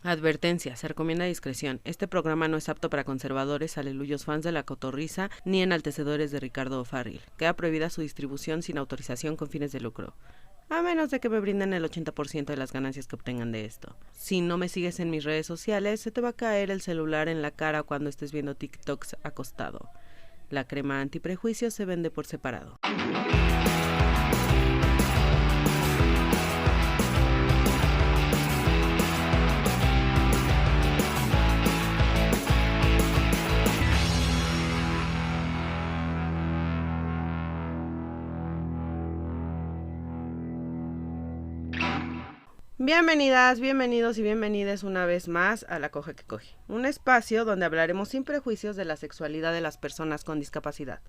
Advertencia, se recomienda discreción. Este programa no es apto para conservadores, aleluyos fans de la cotorriza, ni enaltecedores de Ricardo O'Farrill. Queda prohibida su distribución sin autorización con fines de lucro. A menos de que me brinden el 80% de las ganancias que obtengan de esto. Si no me sigues en mis redes sociales, se te va a caer el celular en la cara cuando estés viendo TikToks acostado. La crema antiprejuicios se vende por separado. Bienvenidas, bienvenidos y bienvenidas una vez más a La Coge que Coge, un espacio donde hablaremos sin prejuicios de la sexualidad de las personas con discapacidad.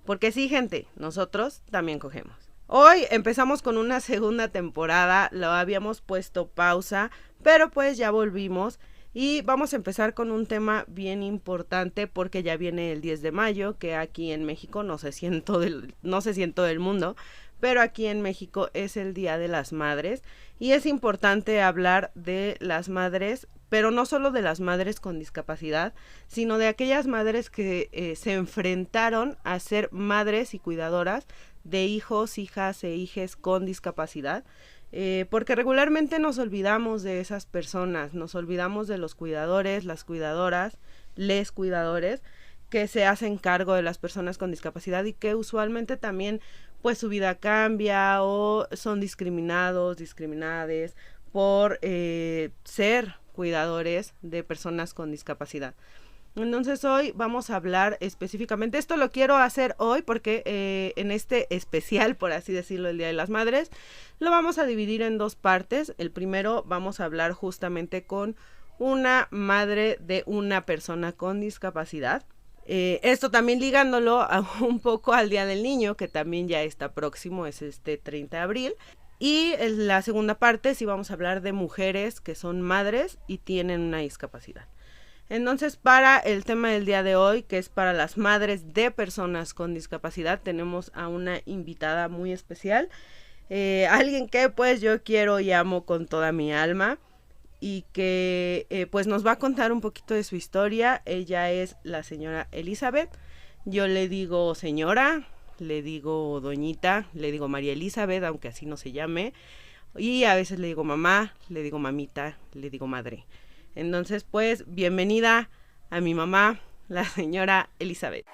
Porque sí, gente, nosotros también cogemos. Hoy empezamos con una segunda temporada, lo habíamos puesto pausa, pero pues ya volvimos y vamos a empezar con un tema bien importante porque ya viene el 10 de mayo, que aquí en México, no sé si en todo el mundo, pero aquí en México es el Día de las Madres y es importante hablar de las madres, pero no solo de las madres con discapacidad, sino de aquellas madres que se enfrentaron a ser madres y cuidadoras de hijos, hijas e hijes con discapacidad, porque regularmente nos olvidamos de esas personas, nos olvidamos de los cuidadores, las cuidadoras, les cuidadores, que se hacen cargo de las personas con discapacidad y que usualmente también pues su vida cambia o son discriminados, discriminades por ser cuidadores de personas con discapacidad. Entonces hoy vamos a hablar específicamente, esto lo quiero hacer hoy porque en este especial, por así decirlo, el Día de las Madres, lo vamos a dividir en dos partes. El primero vamos a hablar justamente con una madre de una persona con discapacidad. Esto también ligándolo un poco al Día del Niño, que también ya está próximo, es este 30 de abril. Y en la segunda parte sí vamos a hablar de mujeres que son madres y tienen una discapacidad. Entonces, para el tema del día de hoy, que es para las madres de personas con discapacidad, tenemos a una invitada muy especial, alguien que pues yo quiero y amo con toda mi alma y que pues nos va a contar un poquito de su historia. Ella es la señora Elizabeth. Yo le digo señora, le digo doñita, le digo María Elizabeth, aunque así no se llame, y a veces le digo mamá, le digo mamita, le digo madre. Entonces, pues, bienvenida a mi mamá, la señora Elizabeth.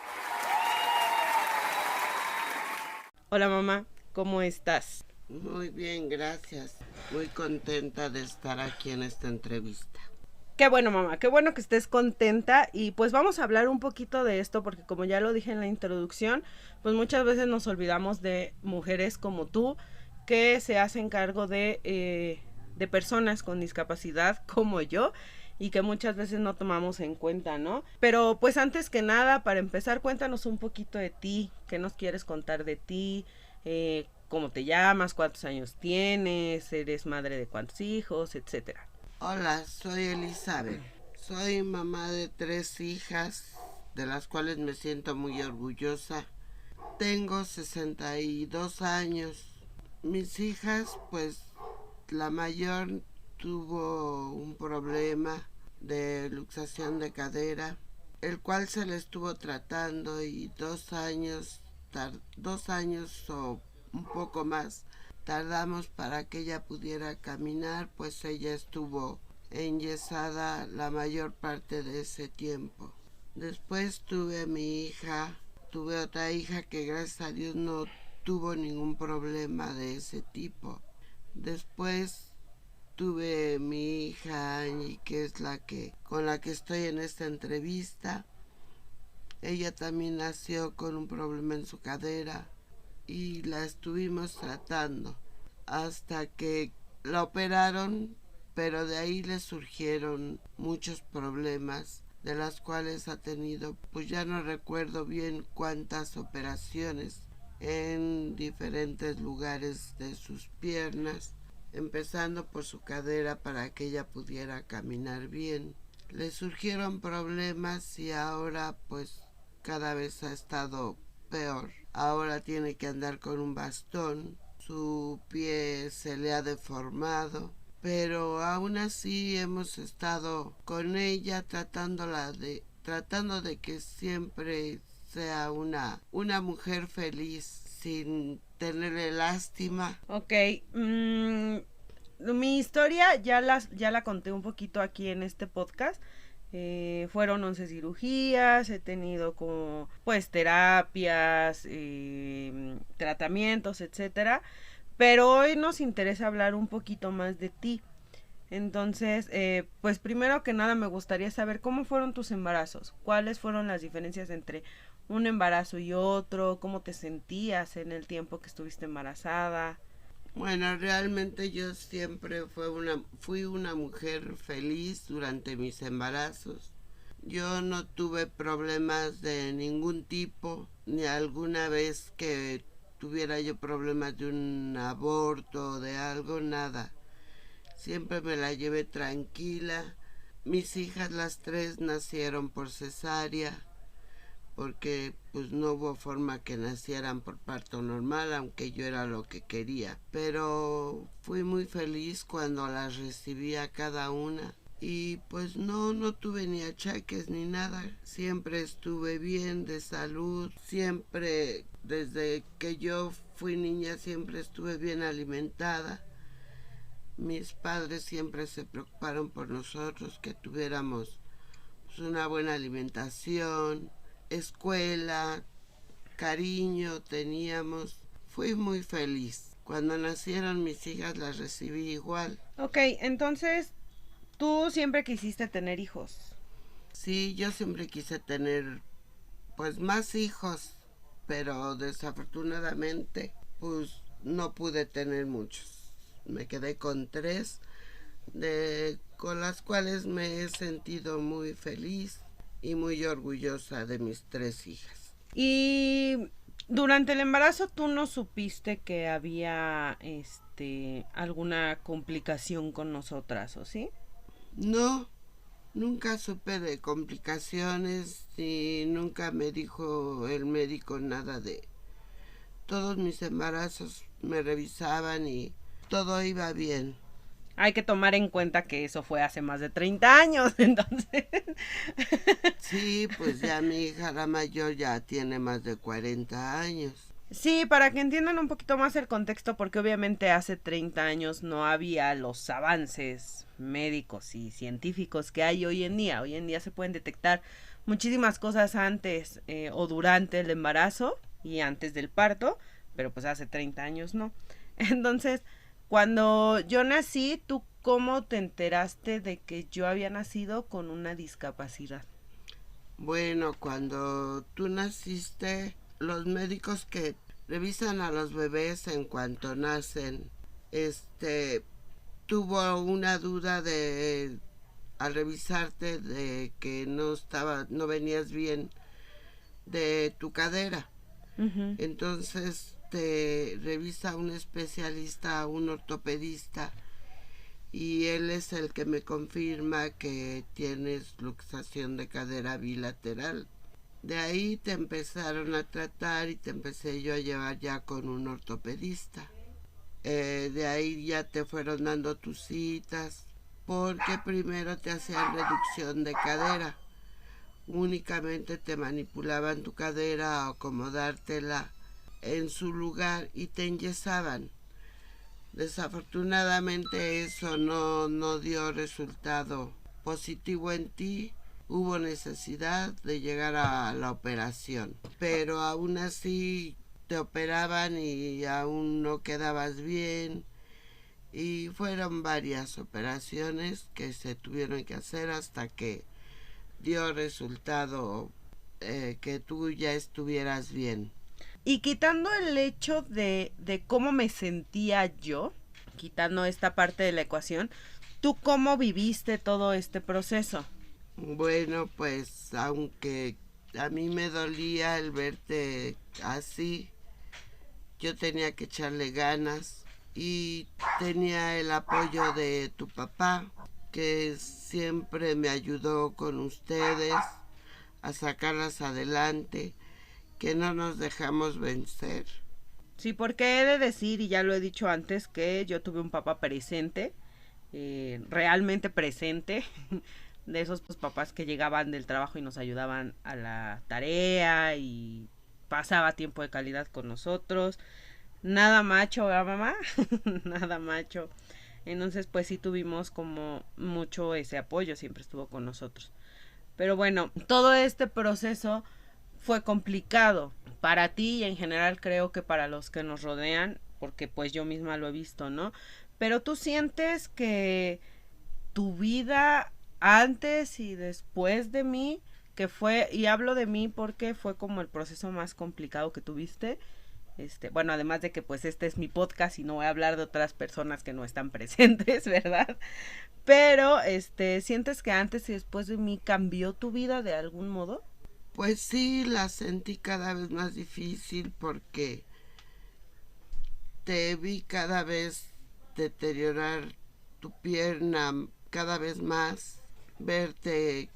Hola mamá, ¿cómo estás? Muy bien, gracias. Muy contenta de estar aquí en esta entrevista. Qué bueno mamá, qué bueno que estés contenta y pues vamos a hablar un poquito de esto porque como ya lo dije en la introducción, pues muchas veces nos olvidamos de mujeres como tú que se hacen cargo de personas con discapacidad como yo y que muchas veces no tomamos en cuenta, ¿no? Pero pues antes que nada, para empezar, cuéntanos un poquito de ti, qué nos quieres contar de ti, cómo te llamas, cuántos años tienes, eres madre de cuántos hijos, etcétera. Hola, soy Elizabeth. Soy mamá de 3 hijas, de las cuales me siento muy orgullosa. Tengo 62 años. Mis hijas, pues, la mayor tuvo un problema de luxación de cadera, el cual se le estuvo tratando y 2 años o un poco más tardamos para que ella pudiera caminar, pues ella estuvo enyesada la mayor parte de ese tiempo. Después tuve otra hija que gracias a Dios no tuvo ningún problema de ese tipo. Después tuve mi hija Angie, que es con la que estoy en esta entrevista. Ella también nació con un problema en su cadera y la estuvimos tratando hasta que la operaron, pero de ahí le surgieron muchos problemas, de las cuales ha tenido, pues ya no recuerdo bien cuántas operaciones en diferentes lugares de sus piernas, empezando por su cadera para que ella pudiera caminar bien. Le surgieron problemas y ahora pues cada vez ha estado peor. Ahora tiene que andar con un bastón, su pie se le ha deformado pero aún así hemos estado con ella tratando de que siempre sea una mujer feliz sin tenerle lástima. Ok, mi historia ya la conté un poquito aquí en este podcast. Fueron 11 cirugías, he tenido como pues terapias, tratamientos, etcétera. Pero hoy nos interesa hablar un poquito más de ti. Entonces, pues primero que nada me gustaría saber cómo fueron tus embarazos, cuáles fueron las diferencias entre un embarazo y otro, cómo te sentías en el tiempo que estuviste embarazada. Bueno, realmente yo siempre fui una mujer feliz durante mis embarazos. Yo no tuve problemas de ningún tipo, ni alguna vez que tuviera yo problemas de un aborto o de algo, nada. Siempre me la llevé tranquila. Mis hijas, las tres, nacieron por cesárea, porque pues no hubo forma que nacieran por parto normal, aunque yo era lo que quería. Pero fui muy feliz cuando las recibí a cada una. Y pues no tuve ni achaques ni nada. Siempre estuve bien de salud. Siempre, desde que yo fui niña, siempre estuve bien alimentada. Mis padres siempre se preocuparon por nosotros, que tuviéramos pues, una buena alimentación, escuela, cariño teníamos. Fui muy feliz. Cuando nacieron mis hijas las recibí igual. Ok, entonces tú siempre quisiste tener hijos. Sí, yo siempre quise tener pues más hijos, pero desafortunadamente pues no pude tener muchos. Me quedé con 3, con las cuales me he sentido muy feliz y muy orgullosa de mis 3 hijas. Y durante el embarazo tú no supiste que había alguna complicación con nosotras, ¿o sí? No, nunca supe de complicaciones y nunca me dijo el médico nada de... Todos mis embarazos me revisaban y todo iba bien. Hay que tomar en cuenta que eso fue hace más de 30 años, entonces. Sí, pues ya mi hija la mayor ya tiene más de 40 años. Sí, para que entiendan un poquito más el contexto, porque obviamente hace 30 años no había los avances médicos y científicos que hay hoy en día. Hoy en día se pueden detectar muchísimas cosas antes o durante el embarazo y antes del parto, pero pues hace 30 años no. Entonces, cuando yo nací, ¿tú cómo te enteraste de que yo había nacido con una discapacidad? Bueno, cuando tú naciste, los médicos que revisan a los bebés en cuanto nacen, tuvo una duda al revisarte de que no venías bien de tu cadera. Uh-huh. Entonces te revisa un especialista, un ortopedista, y él es el que me confirma que tienes luxación de cadera bilateral. De ahí te empezaron a tratar y te empecé yo a llevar ya con un ortopedista. De ahí ya te fueron dando tus citas, porque primero te hacían reducción de cadera. Únicamente te manipulaban tu cadera a acomodártela en su lugar y te enyesaban. Desafortunadamente eso no dio resultado positivo en ti. Hubo necesidad de llegar a la operación, pero aún así te operaban y aún no quedabas bien, y fueron varias operaciones que se tuvieron que hacer hasta que dio resultado que tú ya estuvieras bien. Y quitando el hecho de cómo me sentía yo, quitando esta parte de la ecuación, ¿tú cómo viviste todo este proceso? Bueno, pues aunque a mí me dolía el verte así, yo tenía que echarle ganas y tenía el apoyo de tu papá, que siempre me ayudó con ustedes a sacarlas adelante, que no nos dejamos vencer. Sí, porque he de decir, y ya lo he dicho antes, que yo tuve un papá presente, realmente presente, de esos pues, papás que llegaban del trabajo y nos ayudaban a la tarea y pasaba tiempo de calidad con nosotros. Nada macho, ¿verdad, mamá? Nada macho. Entonces pues sí tuvimos como mucho ese apoyo, siempre estuvo con nosotros. Pero bueno, todo este proceso fue complicado para ti y en general creo que para los que nos rodean, porque pues yo misma lo he visto, ¿no? Pero tú sientes que tu vida antes y después de mí, que fue, y hablo de mí porque fue como el proceso más complicado que tuviste, bueno, además de que pues este es mi podcast y no voy a hablar de otras personas que no están presentes, ¿verdad? Pero, ¿sientes que antes y después de mí cambió tu vida de algún modo? Pues sí, la sentí cada vez más difícil porque te vi cada vez deteriorar tu pierna cada vez más, verte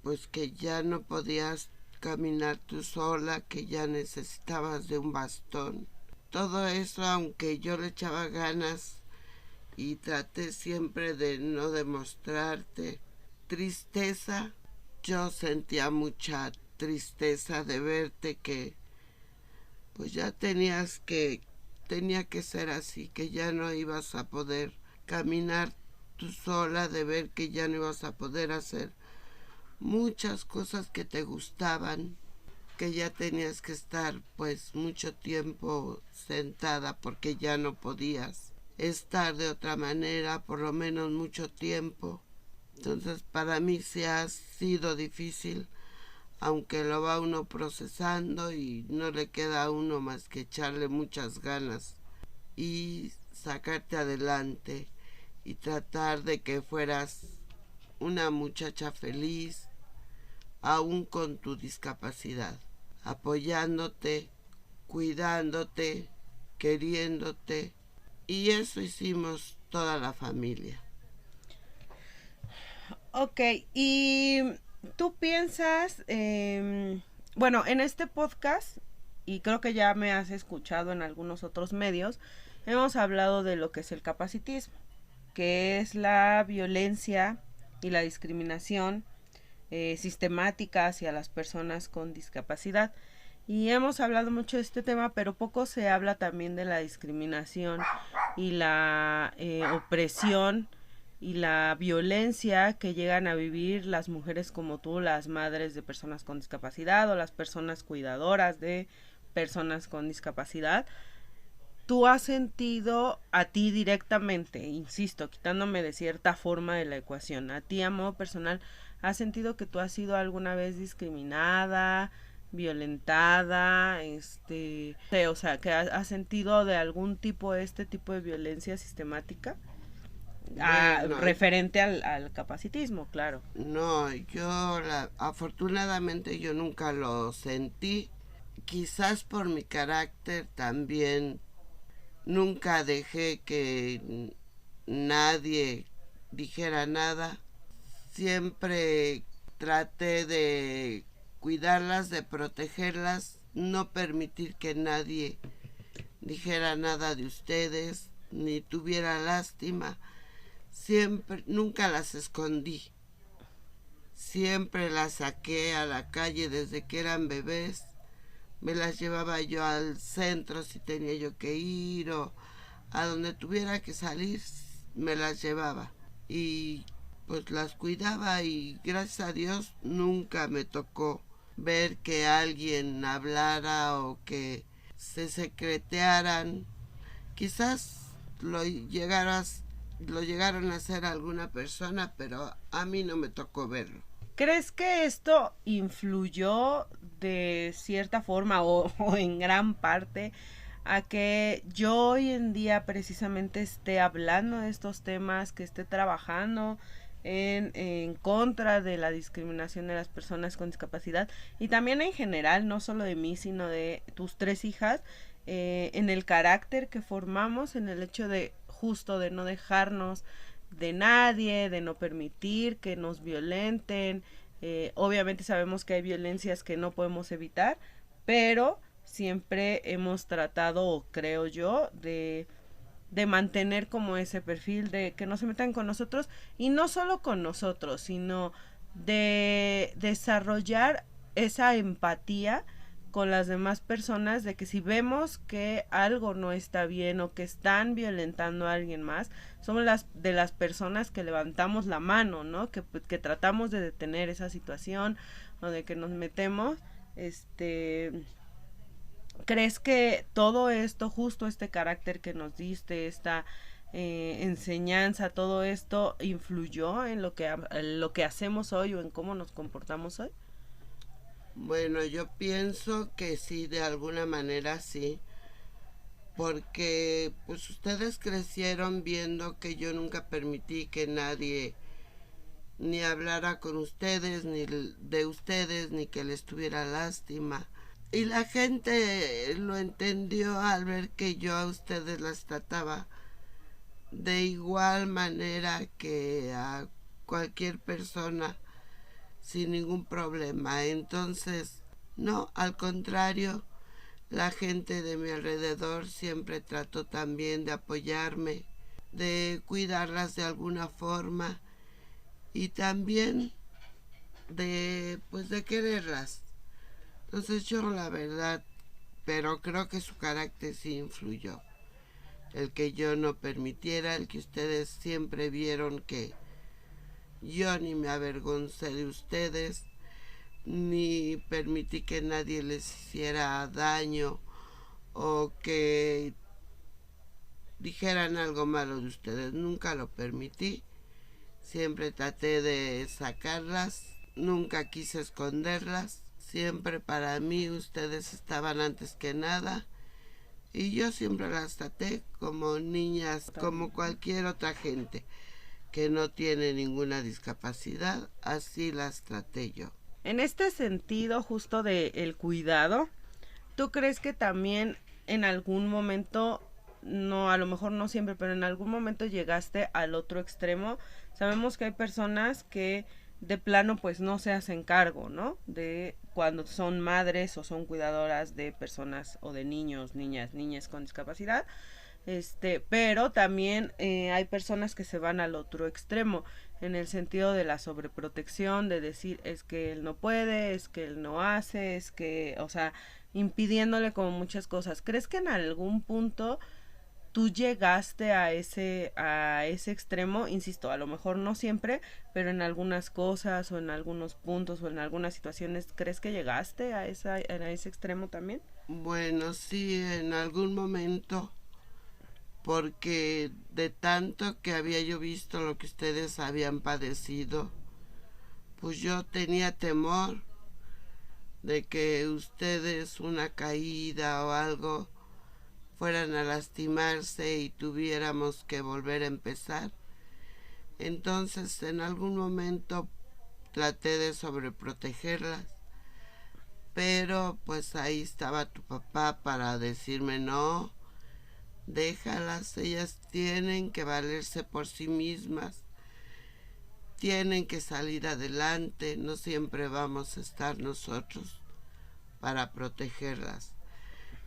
pues que ya no podías caminar tú sola, que ya necesitabas de un bastón. Todo eso, aunque yo le echaba ganas y traté siempre de no demostrarte tristeza, yo sentía mucha tristeza de verte que pues ya tenía que ser así, que ya no ibas a poder caminar tú sola, de ver que ya no ibas a poder hacer muchas cosas que te gustaban, que ya tenías que estar pues mucho tiempo sentada porque ya no podías estar de otra manera, por lo menos mucho tiempo. Entonces para mí sí ha sido difícil, aunque lo va uno procesando y no le queda a uno más que echarle muchas ganas y sacarte adelante y tratar de que fueras una muchacha feliz aún con tu discapacidad, apoyándote, cuidándote, queriéndote, y eso hicimos toda la familia. Ok, y tú piensas, bueno, en este podcast, y creo que ya me has escuchado en algunos otros medios, hemos hablado de lo que es el capacitismo, que es la violencia y la discriminación sistemática hacia las personas con discapacidad. Y hemos hablado mucho de este tema, pero poco se habla también de la discriminación y la opresión y la violencia que llegan a vivir las mujeres como tú, las madres de personas con discapacidad o las personas cuidadoras de personas con discapacidad. ¿Tú has sentido a ti directamente, insisto, quitándome de cierta forma de la ecuación, a ti a modo personal, has sentido que tú has sido alguna vez discriminada, violentada, o sea, que has sentido de algún tipo este tipo de violencia sistemática? Bueno, Referente al capacitismo, claro. no, afortunadamente yo nunca lo sentí, quizás por mi carácter también nunca dejé que nadie dijera nada. Siempre traté de cuidarlas, de protegerlas, no permitir que nadie dijera nada de ustedes, ni tuviera lástima. Siempre, nunca las escondí. Siempre las saqué a la calle desde que eran bebés. Me las llevaba yo al centro si tenía yo que ir o a donde tuviera que salir, me las llevaba. Y pues las cuidaba y gracias a Dios nunca me tocó ver que alguien hablara o que se secretearan. Quizás lo llegaron a hacer alguna persona, pero a mí no me tocó verlo. ¿Crees que esto influyó de cierta forma o en gran parte a que yo hoy en día precisamente esté hablando de estos temas, que esté trabajando en contra de la discriminación de las personas con discapacidad y también en general, no solo de mí, sino de tus tres hijas, en el carácter que formamos, en el hecho de justo de no dejarnos de nadie, de no permitir que nos violenten? Obviamente sabemos que hay violencias que no podemos evitar, pero siempre hemos tratado, o creo yo, de de mantener como ese perfil, de que no se metan con nosotros, y no solo con nosotros, sino de desarrollar esa empatía con las demás personas, de que si vemos que algo no está bien o que están violentando a alguien más, somos las personas que levantamos la mano, ¿no? Que tratamos de detener esa situación o de que nos metemos. ¿Crees que todo esto, justo este carácter que nos diste, esta enseñanza, todo esto influyó en lo que hacemos hoy o en cómo nos comportamos hoy? Bueno, yo pienso que sí, de alguna manera sí, porque pues ustedes crecieron viendo que yo nunca permití que nadie ni hablara con ustedes, ni de ustedes, ni que les tuviera lástima. Y la gente lo entendió al ver que yo a ustedes las trataba de igual manera que a cualquier persona, sin ningún problema. Entonces, no, al contrario, la gente de mi alrededor siempre trató también de apoyarme, de cuidarlas de alguna forma y también de quererlas. Entonces yo la verdad, pero creo que su carácter sí influyó. El que yo no permitiera, el que ustedes siempre vieron que yo ni me avergoncé de ustedes, ni permití que nadie les hiciera daño o que dijeran algo malo de ustedes. Nunca lo permití. Siempre traté de sacarlas, nunca quise esconderlas. Siempre para mí ustedes estaban antes que nada. Y yo siempre las traté como niñas, como cualquier otra gente que no tiene ninguna discapacidad. Así las traté yo. En este sentido justo de el cuidado, ¿tú crees que también en algún momento, no, a lo mejor no siempre, pero en algún momento llegaste al otro extremo? Sabemos que hay personas que de plano pues no se hacen cargo, ¿no? De cuando son madres o son cuidadoras de personas o de niños, niñas con discapacidad. Pero también hay personas que se van al otro extremo, en el sentido de la sobreprotección, de decir es que él no puede, es que él no hace, es que, o sea, impidiéndole como muchas cosas. ¿Crees que en algún punto tú llegaste a ese extremo? Insisto, a lo mejor no siempre, pero en algunas cosas o en algunos puntos o en algunas situaciones, ¿crees que llegaste a ese extremo también? Bueno, sí, en algún momento, porque de tanto que había yo visto lo que ustedes habían padecido, pues yo tenía temor de que ustedes una caída o algo fueran a lastimarse y tuviéramos que volver a empezar. Entonces en algún momento traté de sobreprotegerlas, pero pues ahí estaba tu papá para decirme no, déjalas, ellas tienen que valerse por sí mismas, tienen que salir adelante, no siempre vamos a estar nosotros para protegerlas.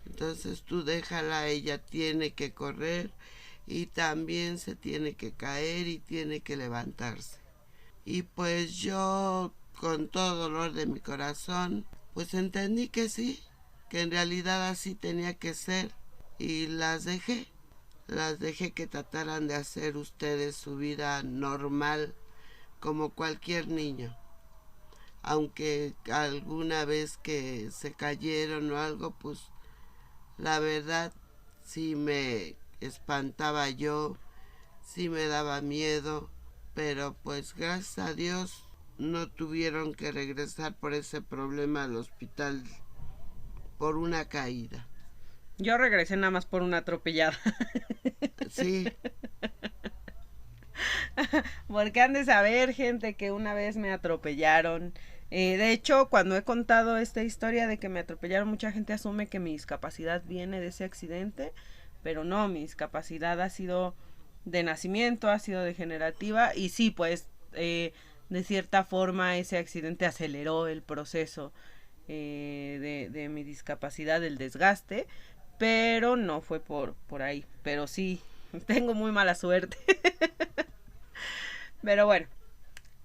Entonces tú déjala, ella tiene que correr y también se tiene que caer y tiene que levantarse. Y pues yo, con todo dolor de mi corazón, pues entendí que sí, que en realidad así tenía que ser. Y las dejé que trataran de hacer ustedes su vida normal, como cualquier niño. Aunque alguna vez que se cayeron o algo, pues la verdad sí me espantaba yo, sí me daba miedo, pero pues gracias a Dios no tuvieron que regresar por ese problema al hospital por una caída. Yo regresé nada más por una atropellada. Sí. Porque han de saber, gente, que una vez me atropellaron. De hecho, cuando he contado esta historia de que me atropellaron, mucha gente asume que mi discapacidad viene de ese accidente, pero no, mi discapacidad ha sido de nacimiento, ha sido degenerativa, y sí, pues, de cierta forma ese accidente aceleró el proceso de mi discapacidad, del desgaste, pero no fue por ahí. Pero sí, tengo muy mala suerte. Pero bueno,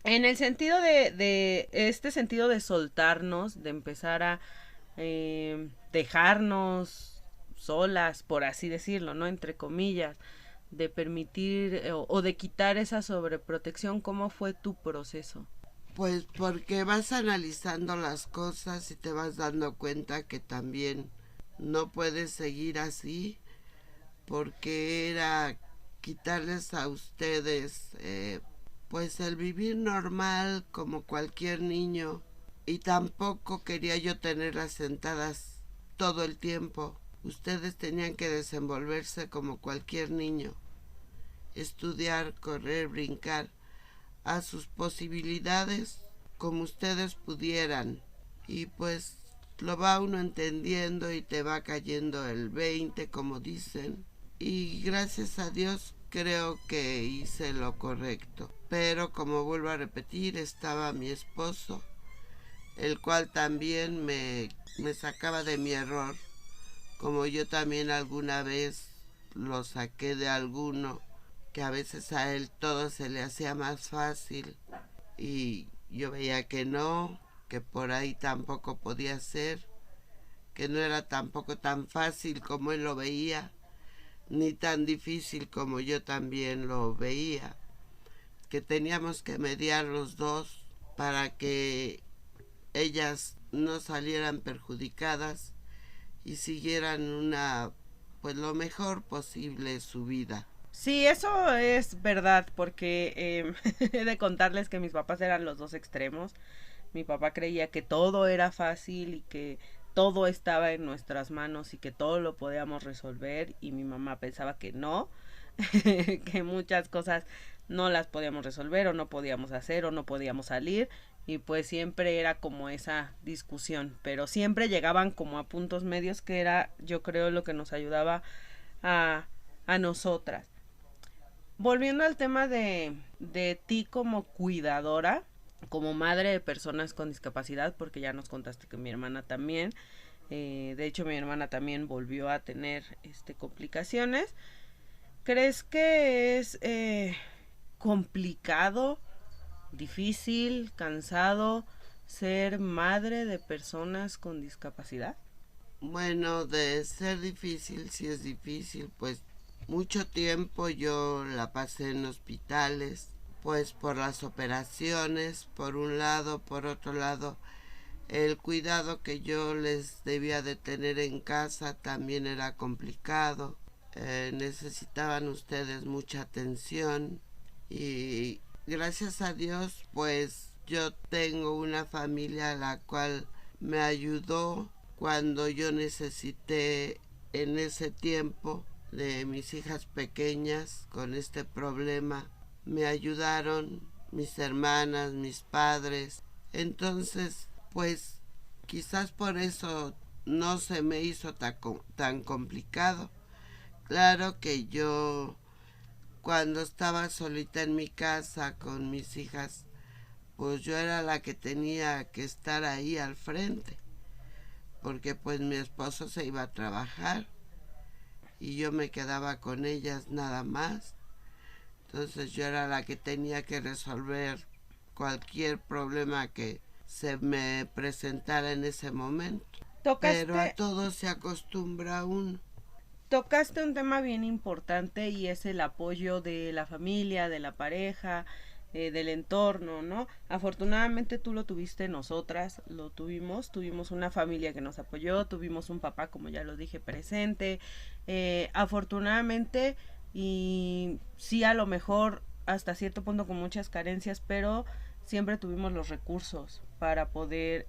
en el sentido de este sentido de soltarnos, de empezar a dejarnos solas, por así decirlo, ¿no? Entre comillas, de permitir o de quitar esa sobreprotección, ¿cómo fue tu proceso? Pues porque vas analizando las cosas y te vas dando cuenta que también no puedes seguir así, porque era quitarles a ustedes pues el vivir normal como cualquier niño, y tampoco quería yo tenerlas sentadas todo el tiempo. Ustedes tenían que desenvolverse como cualquier niño, estudiar, correr, brincar a sus posibilidades como ustedes pudieran. Y pues lo va uno entendiendo y te va cayendo el 20, como dicen. Y gracias a Dios creo que hice lo correcto. Pero como vuelvo a repetir, estaba mi esposo, el cual también me sacaba de mi error, como yo también alguna vez lo saqué de alguno, que a veces a él todo se le hacía más fácil y yo veía que no, que por ahí tampoco podía ser, que no era tampoco tan fácil como él lo veía, ni tan difícil como yo también lo veía, que teníamos que mediar los dos para que ellas no salieran perjudicadas y siguieran pues lo mejor posible su vida. Sí, eso es verdad, porque he de contarles que mis papás eran los dos extremos. Mi papá creía que todo era fácil y que todo estaba en nuestras manos y que todo lo podíamos resolver, y mi mamá pensaba que no, que muchas cosas no las podíamos resolver o no podíamos hacer o no podíamos salir, y pues siempre era como esa discusión, pero siempre llegaban como a puntos medios, que era, yo creo, lo que nos ayudaba a nosotras. Volviendo al tema de ti como cuidadora, como madre de personas con discapacidad, porque ya nos contaste que mi hermana también, de hecho mi hermana también volvió a tener complicaciones. ¿Crees que es complicado, difícil, cansado ser madre de personas con discapacidad? Bueno, de ser difícil, si es difícil, pues mucho tiempo yo la pasé en hospitales, pues por las operaciones, por un lado, por otro lado, el cuidado que yo les debía de tener en casa también era complicado. Necesitaban ustedes mucha atención y gracias a Dios pues yo tengo una familia a la cual me ayudó cuando yo necesité en ese tiempo de mis hijas pequeñas con este problema. Me ayudaron mis hermanas, mis padres. Entonces, pues quizás por eso no se me hizo tan complicado. Claro que yo, cuando estaba solita en mi casa con mis hijas, pues yo era la que tenía que estar ahí al frente, porque pues mi esposo se iba a trabajar y yo me quedaba con ellas nada más. Entonces yo era la que tenía que resolver cualquier problema que se me presentara en ese momento. Pero a todo se acostumbra uno. Tocaste un tema bien importante, y es el apoyo de la familia, de la pareja, del entorno, ¿no? Afortunadamente tú lo tuviste, nosotras lo tuvimos una familia que nos apoyó, tuvimos un papá, como ya lo dije, presente, afortunadamente, y sí, a lo mejor hasta cierto punto con muchas carencias, pero siempre tuvimos los recursos para poder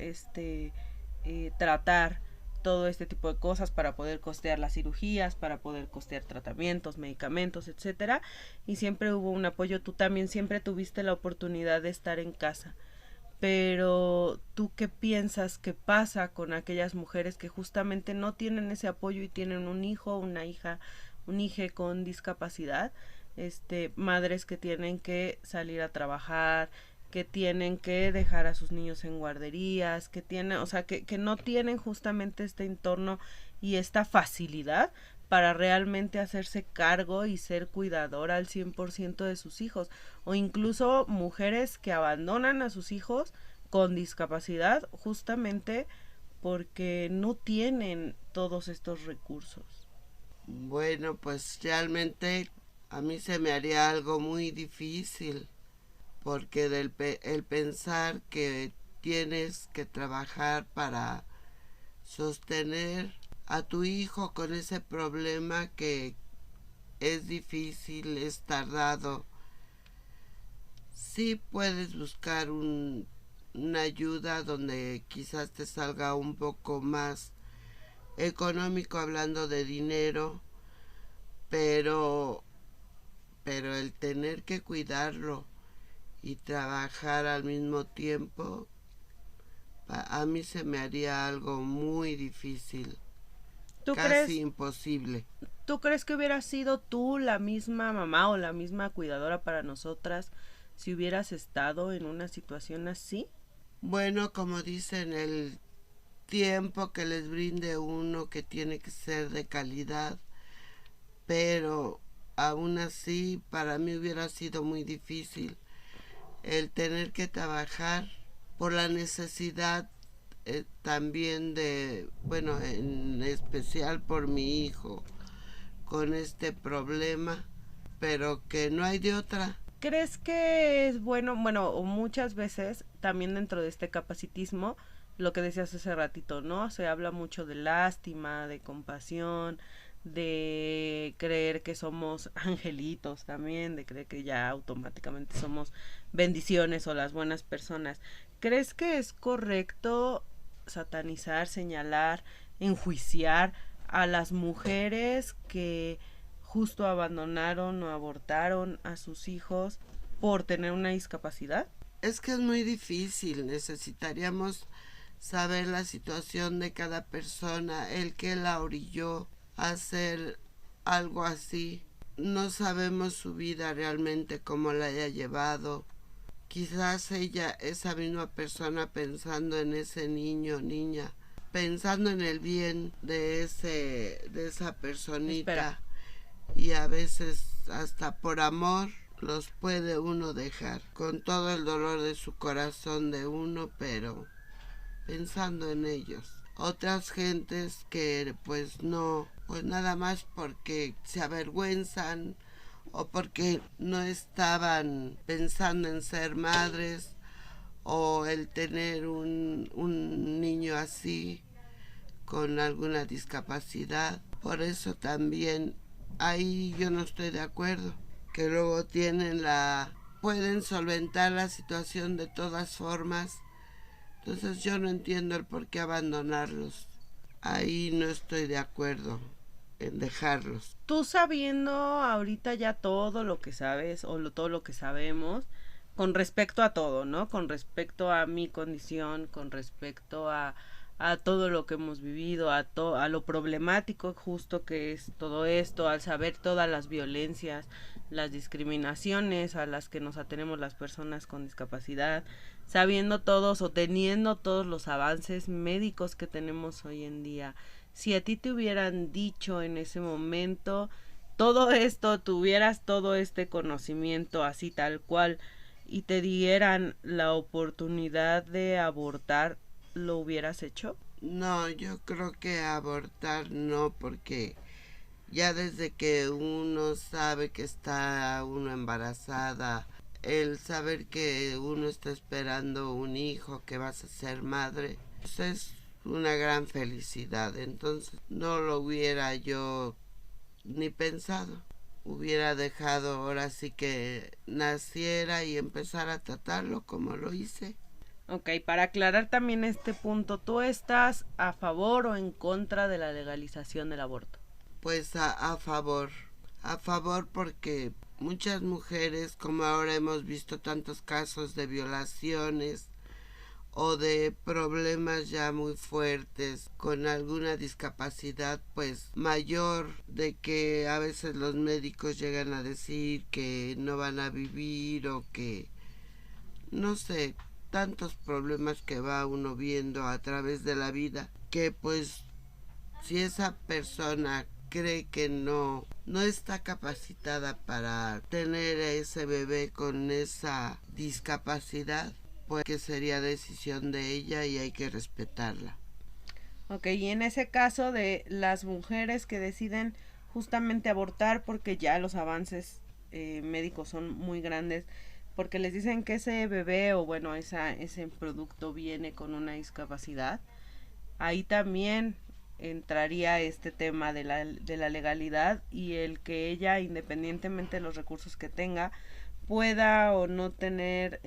tratar todo este tipo de cosas, para poder costear las cirugías, para poder costear tratamientos, medicamentos, etcétera, y siempre hubo un apoyo. Tú también siempre tuviste la oportunidad de estar en casa, pero ¿tú qué piensas que pasa con aquellas mujeres que justamente no tienen ese apoyo y tienen un hijo, una hija, un hijo con discapacidad? Madres que tienen que salir a trabajar, que tienen que dejar a sus niños en guarderías, que tienen, o sea, que no tienen justamente este entorno y esta facilidad para realmente hacerse cargo y ser cuidadora al 100% de sus hijos, o incluso mujeres que abandonan a sus hijos con discapacidad justamente porque no tienen todos estos recursos. Bueno, pues realmente a mí se me haría algo muy difícil, porque el pensar que tienes que trabajar para sostener a tu hijo con ese problema que es difícil, es tardado. Sí puedes buscar una ayuda donde quizás te salga un poco más económico hablando de dinero, pero el tener que cuidarlo y trabajar al mismo tiempo, a mí se me haría algo muy difícil, ¿Tú casi crees, imposible. ¿Tú crees que hubieras sido tú la misma mamá o la misma cuidadora para nosotras si hubieras estado en una situación así? Bueno, como dicen, el tiempo que les brinde uno que tiene que ser de calidad, pero aún así para mí hubiera sido muy difícil el tener que trabajar por la necesidad también de, bueno, en especial por mi hijo con este problema, pero que no hay de otra. ¿Crees que es bueno, o muchas veces también dentro de este capacitismo, lo que decías hace ratito, ¿no? Se habla mucho de lástima, de compasión, de creer que somos angelitos también, de creer que ya automáticamente somos bendiciones o las buenas personas. ¿Crees que es correcto satanizar, señalar, enjuiciar a las mujeres que justo abandonaron o abortaron a sus hijos por tener una discapacidad? Es que es muy difícil, necesitaríamos saber la situación de cada persona, el que la orilló a hacer algo así. No sabemos su vida realmente, cómo la haya llevado. Quizás ella, esa misma persona, pensando en ese niño o niña, pensando en el bien de esa personita. Espera. Y a veces hasta por amor los puede uno dejar con todo el dolor de su corazón de uno, pero pensando en ellos. Otras gentes que pues no, pues nada más porque se avergüenzan o porque no estaban pensando en ser madres, o el tener un niño así con alguna discapacidad. Por eso también ahí yo no estoy de acuerdo, que luego pueden solventar la situación de todas formas. Entonces yo no entiendo el por qué abandonarlos. Ahí no estoy de acuerdo en dejarlos. Tú sabiendo ahorita ya todo lo que sabes todo lo que sabemos con respecto a todo, ¿no? Con respecto a mi condición, con respecto a todo lo que hemos vivido, a lo problemático justo que es todo esto, al saber todas las violencias, las discriminaciones a las que nos atenemos las personas con discapacidad, sabiendo todos o teniendo todos los avances médicos que tenemos hoy en día. Si a ti te hubieran dicho en ese momento todo esto, tuvieras todo este conocimiento así tal cual y te dieran la oportunidad de abortar, ¿lo hubieras hecho? No, yo creo que abortar no, porque ya desde que uno sabe que está uno embarazada, el saber que uno está esperando un hijo, que vas a ser madre, pues es una gran felicidad. Entonces no lo hubiera yo ni pensado. Hubiera dejado ahora sí que naciera y empezar a tratarlo como lo hice. Ok, para aclarar también este punto, ¿tú estás a favor o en contra de la legalización del aborto? Pues a favor porque muchas mujeres, como ahora hemos visto tantos casos de violaciones o de problemas ya muy fuertes con alguna discapacidad pues mayor, de que a veces los médicos llegan a decir que no van a vivir, o que no sé, tantos problemas que va uno viendo a través de la vida, que pues si esa persona cree que no está capacitada para tener a ese bebé con esa discapacidad, pues que sería decisión de ella y hay que respetarla. Ok, y en ese caso de las mujeres que deciden justamente abortar porque ya los avances médicos son muy grandes, porque les dicen que ese bebé o bueno, ese producto viene con una discapacidad, ahí también entraría este tema de la legalidad y el que ella, independientemente de los recursos que tenga, pueda o no tener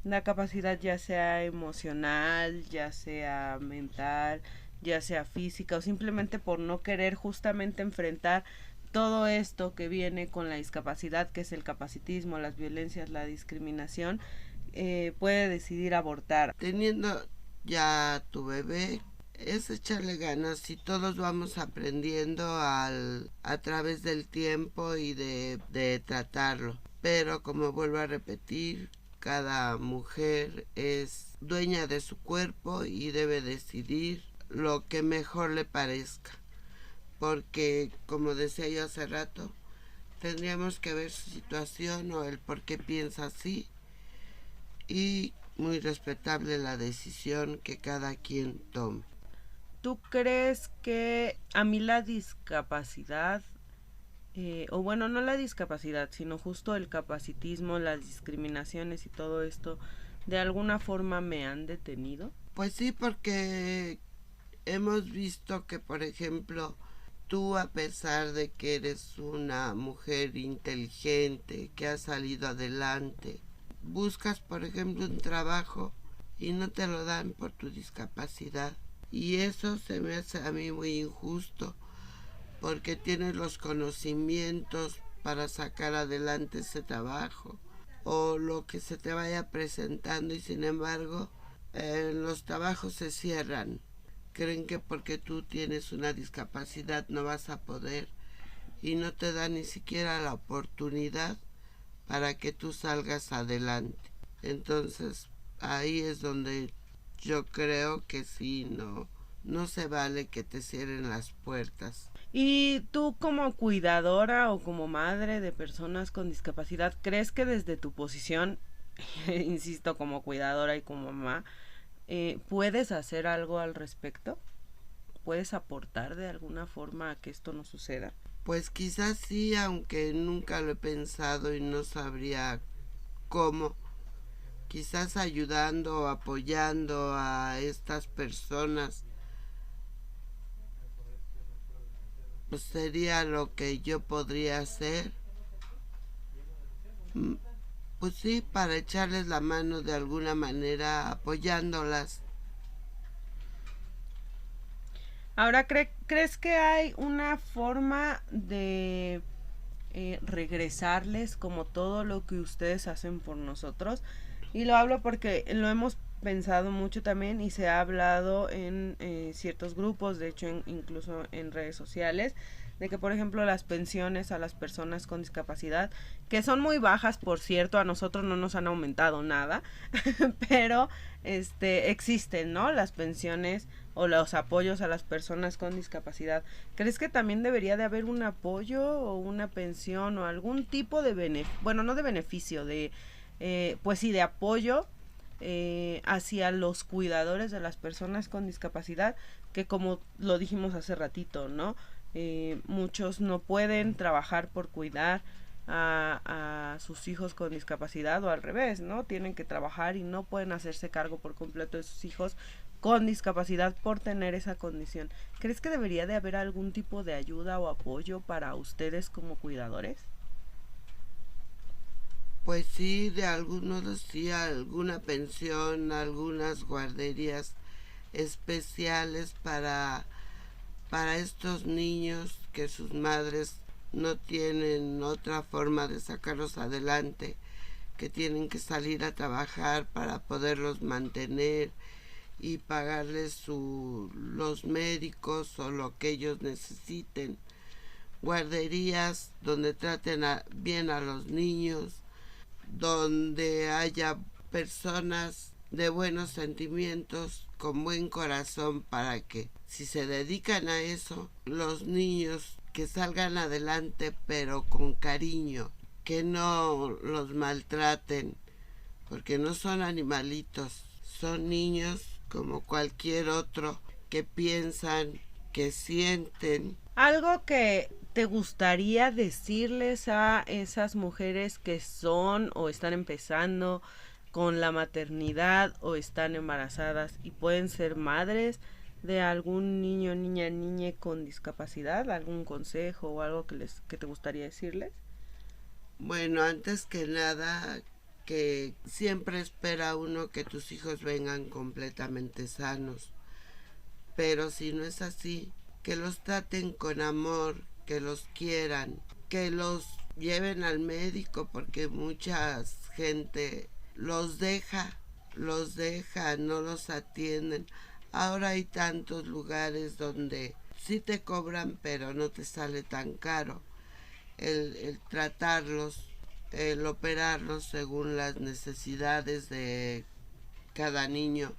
una capacidad ya sea emocional, ya sea mental, ya sea física o simplemente por no querer justamente enfrentar todo esto que viene con la discapacidad, que es el capacitismo, las violencias, la discriminación, puede decidir abortar. Teniendo ya tu bebé, es echarle ganas y todos vamos aprendiendo a través del tiempo y de tratarlo. Pero como vuelvo a repetir, cada mujer es dueña de su cuerpo y debe decidir lo que mejor le parezca. Porque, como decía yo hace rato, tendríamos que ver su situación o el por qué piensa así y muy respetable la decisión que cada quien tome. ¿Tú crees que a mí la discapacidad, o bueno, no la discapacidad, sino justo el capacitismo, las discriminaciones y todo esto, de alguna forma me han detenido? Pues sí, porque hemos visto que, por ejemplo, tú, a pesar de que eres una mujer inteligente, que ha salido adelante, buscas, por ejemplo, un trabajo y no te lo dan por tu discapacidad. Y eso se me hace a mí muy injusto, porque tienes los conocimientos para sacar adelante ese trabajo o lo que se te vaya presentando y sin embargo los trabajos se cierran. Creen que porque tú tienes una discapacidad no vas a poder y no te dan ni siquiera la oportunidad para que tú salgas adelante. Entonces ahí es donde yo creo que sí, no se vale que te cierren las puertas. ¿Y tú como cuidadora o como madre de personas con discapacidad, crees que desde tu posición, insisto, como cuidadora y como mamá, puedes hacer algo al respecto? ¿Puedes aportar de alguna forma a que esto no suceda? Pues quizás sí, aunque nunca lo he pensado y no sabría cómo. Quizás ayudando o apoyando a estas personas, pues sería lo que yo podría hacer. Pues sí, para echarles la mano de alguna manera, apoyándolas. Ahora, ¿crees que hay una forma de regresarles como todo lo que ustedes hacen por nosotros? Y lo hablo porque lo hemos pensado mucho también y se ha hablado en ciertos grupos, de hecho incluso en redes sociales, de que por ejemplo las pensiones a las personas con discapacidad, que son muy bajas por cierto, a nosotros no nos han aumentado nada, pero existen, ¿no? Las pensiones o los apoyos a las personas con discapacidad. ¿Crees que también debería de haber un apoyo o una pensión o algún tipo de beneficio, bueno, no de beneficio, de pues sí, de apoyo hacia los cuidadores de las personas con discapacidad, que como lo dijimos hace ratito, ¿no? Muchos no pueden trabajar por cuidar a sus hijos con discapacidad o al revés, ¿no? Tienen que trabajar y no pueden hacerse cargo por completo de sus hijos con discapacidad por tener esa condición. ¿Crees que debería de haber algún tipo de ayuda o apoyo para ustedes como cuidadores? Pues sí, de algunos sí, alguna pensión, algunas guarderías especiales para estos niños que sus madres no tienen otra forma de sacarlos adelante, que tienen que salir a trabajar para poderlos mantener y pagarles los médicos o lo que ellos necesiten. Guarderías donde traten bien a los niños, donde haya personas de buenos sentimientos, con buen corazón, para que si se dedican a eso, los niños que salgan adelante, pero con cariño, que no los maltraten, porque no son animalitos, son niños como cualquier otro, que piensan, que sienten. Algo que te gustaría decirles a esas mujeres que son o están empezando con la maternidad o están embarazadas y pueden ser madres de algún niño, niña con discapacidad, algún consejo o algo que te gustaría decirles. Bueno, antes que nada, que siempre espera uno que tus hijos vengan completamente sanos, pero si no es así, que los traten con amor, que los quieran, que los lleven al médico, porque mucha gente los deja, no los atienden. Ahora hay tantos lugares donde sí te cobran, pero no te sale tan caro el tratarlos, el operarlos según las necesidades de cada niño.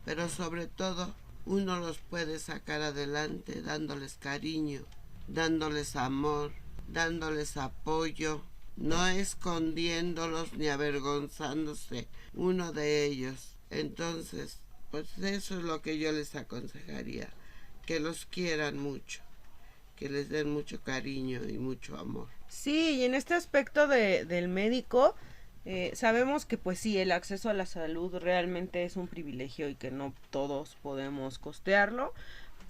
Pero sobre todo, uno los puede sacar adelante dándoles cariño, dándoles amor, dándoles apoyo, no escondiéndolos ni avergonzándose uno de ellos. Entonces, pues eso es lo que yo les aconsejaría, que los quieran mucho, que les den mucho cariño y mucho amor. Sí, y en este aspecto del médico, sabemos que pues sí, el acceso a la salud realmente es un privilegio y que no todos podemos costearlo,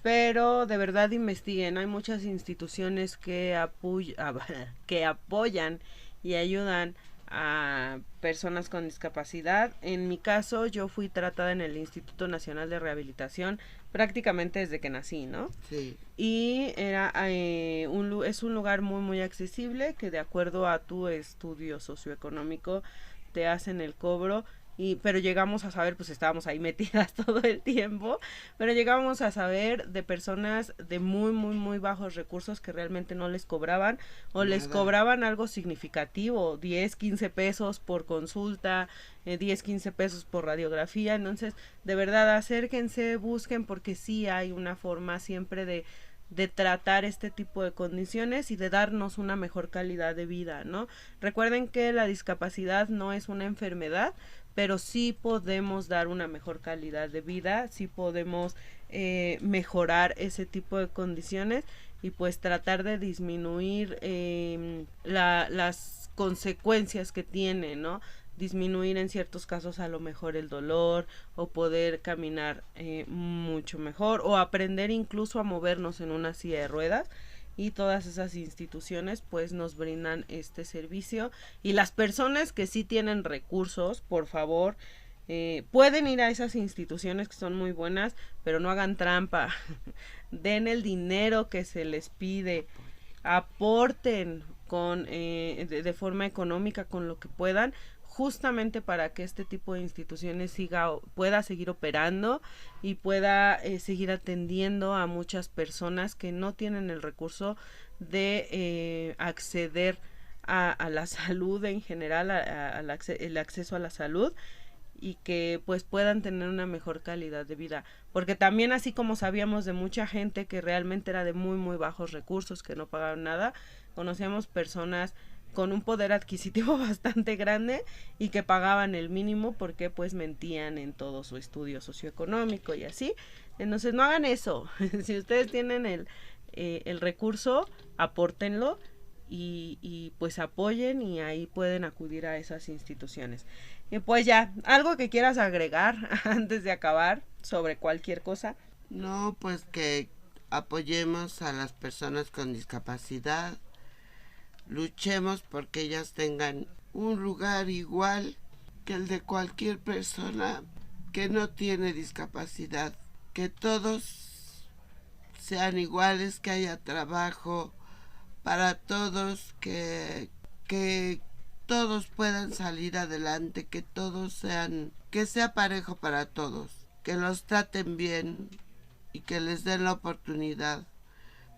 pero de verdad investiguen, hay muchas instituciones que apoyan y ayudan a personas con discapacidad. En mi caso, yo fui tratada en el Instituto Nacional de Rehabilitación prácticamente desde que nací, ¿no? Sí. Y es un lugar muy accesible, que de acuerdo a tu estudio socioeconómico te hacen el cobro. Pero llegamos a saber, pues estábamos ahí metidas todo el tiempo, pero llegamos a saber de personas de muy bajos recursos que realmente no les cobraban o Nada. les cobraban algo significativo, 10, 15 pesos por consulta, 10, 15 pesos por radiografía. Entonces, de verdad, acérquense, busquen, porque sí hay una forma siempre de tratar este tipo de condiciones y de darnos una mejor calidad de vida, ¿no? Recuerden que la discapacidad no es una enfermedad, pero sí podemos dar una mejor calidad de vida, sí podemos mejorar ese tipo de condiciones y pues tratar de disminuir las consecuencias que tiene, ¿no? Disminuir en ciertos casos a lo mejor el dolor o poder caminar mucho mejor o aprender incluso a movernos en una silla de ruedas. Y todas esas instituciones pues nos brindan este servicio, y las personas que sí tienen recursos, por favor, pueden ir a esas instituciones que son muy buenas, pero no hagan trampa. Den el dinero que se les pide, aporten de forma económica con lo que puedan, justamente para que este tipo de instituciones pueda seguir operando y pueda seguir atendiendo a muchas personas que no tienen el recurso de acceder a la salud en general, el acceso a la salud, y que pues puedan tener una mejor calidad de vida, porque también, así como sabíamos de mucha gente que realmente era de muy bajos recursos, que no pagaban nada, conocíamos personas con un poder adquisitivo bastante grande y que pagaban el mínimo porque pues mentían en todo su estudio socioeconómico y así. Entonces no hagan eso. Si ustedes tienen el recurso, apórtenlo y pues apoyen, y ahí pueden acudir a esas instituciones. Y pues ya, ¿algo que quieras agregar antes de acabar sobre cualquier cosa? No, pues que apoyemos a las personas con discapacidad, luchemos porque ellas tengan un lugar igual que el de cualquier persona que no tiene discapacidad, que todos sean iguales, que haya trabajo para todos, que todos puedan salir adelante, que sea parejo para todos, que los traten bien y que les den la oportunidad,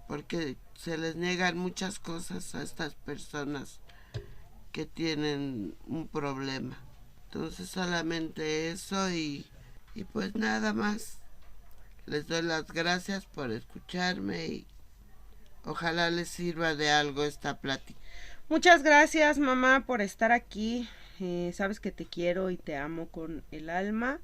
porque se les niegan muchas cosas a estas personas que tienen un problema. Entonces solamente eso y pues nada más. Les doy las gracias por escucharme y ojalá les sirva de algo esta plática. Muchas gracias, mamá, por estar aquí. Sabes que te quiero y te amo con el alma.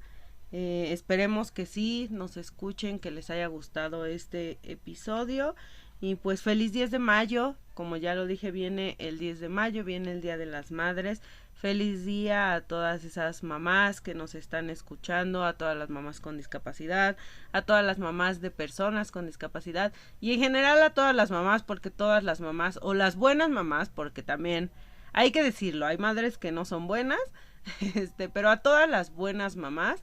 Esperemos que sí nos escuchen, que les haya gustado este episodio. Y pues feliz 10 de mayo. Como ya lo dije, viene el 10 de mayo, viene el Día de las Madres. Feliz día a todas esas mamás que nos están escuchando, a todas las mamás con discapacidad, a todas las mamás de personas con discapacidad y en general a todas las mamás, porque todas las mamás, o las buenas mamás, porque también hay que decirlo, hay madres que no son buenas, pero a todas las buenas mamás,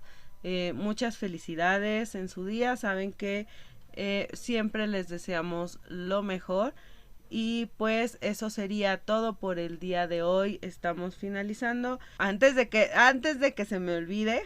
muchas felicidades en su día. Saben que siempre les deseamos lo mejor. Y pues eso sería todo por el día de hoy. Estamos finalizando. Antes de que se me olvide,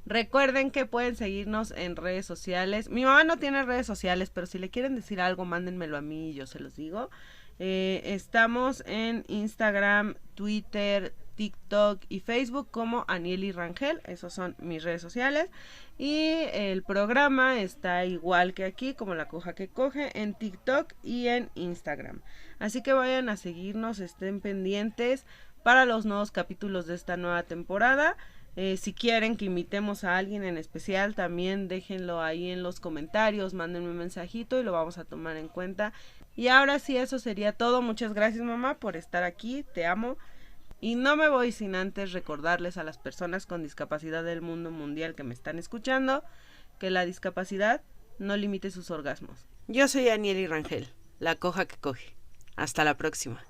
recuerden que pueden seguirnos en redes sociales. Mi mamá no tiene redes sociales, pero si le quieren decir algo, mándenmelo a mí y yo se los digo. Estamos en Instagram, Twitter, TikTok y Facebook como Anieli Rangel. Esos son mis redes sociales. Y el programa está igual que aquí, como La Coja que Coge, en TikTok y en Instagram. Así que vayan a seguirnos, estén pendientes para los nuevos capítulos de esta nueva temporada. Si quieren que invitemos a alguien en especial, también déjenlo ahí en los comentarios, mándenme un mensajito y lo vamos a tomar en cuenta. Y ahora sí, eso sería todo. Muchas gracias, mamá, por estar aquí, te amo. Y no me voy sin antes recordarles a las personas con discapacidad del mundo mundial que me están escuchando que la discapacidad no limite sus orgasmos. Yo soy Anieli Rangel, la coja que coge. Hasta la próxima.